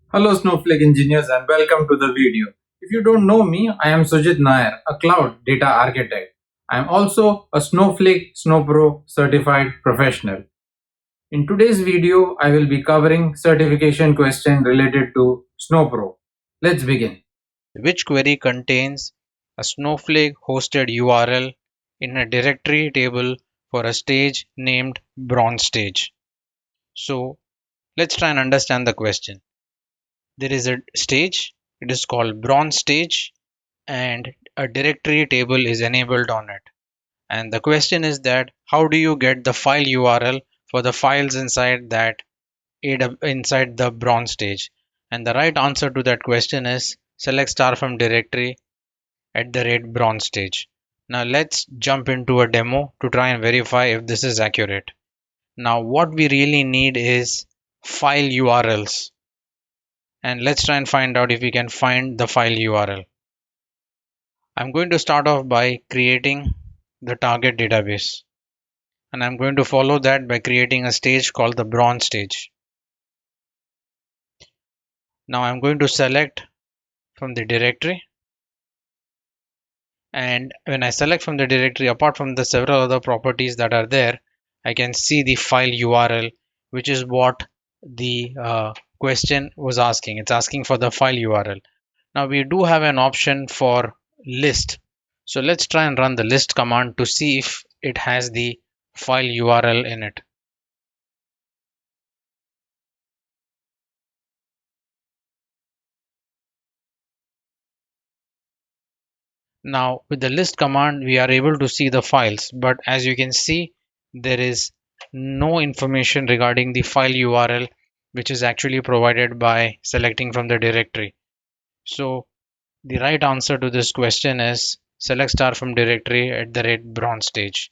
Hello Snowflake engineers and welcome to the video. If you don't know me, I am Sujit Nair, a cloud data architect. I am also a Snowflake Snowpro certified professional. In today's video, I will be covering certification question related to Snowpro. Let's begin. Which query contains a Snowflake hosted URL in a directory table for a stage named bronze stage. So let's try and understand the question. There is a stage, it is called bronze stage, and a directory table is enabled on it. And the question is that how do you get the file URL for the files inside inside the bronze stage? And the right answer to that question is select star from directory at the rate bronze stage. Now let's jump into a demo to try and verify if this is accurate. Now what we really need is file URLs, and let's try and find out if we can find the file URL. I'm going to start off by creating the target database, and I'm going to follow that by creating a stage called the bronze stage. Now I'm going to select from the directory, and when I select from the directory, apart from the several other properties that are there, I can see the file URL, which is what the question was asking. It's asking for the file URL. Now we do have an option for list, so let's try and run the list command to see if it has the file URL in it. Now with the list command we are able to see the files, but as you can see there is no information regarding the file URL which is actually provided by selecting from the directory. So the right answer to this question is select star from directory at the rate bronze stage.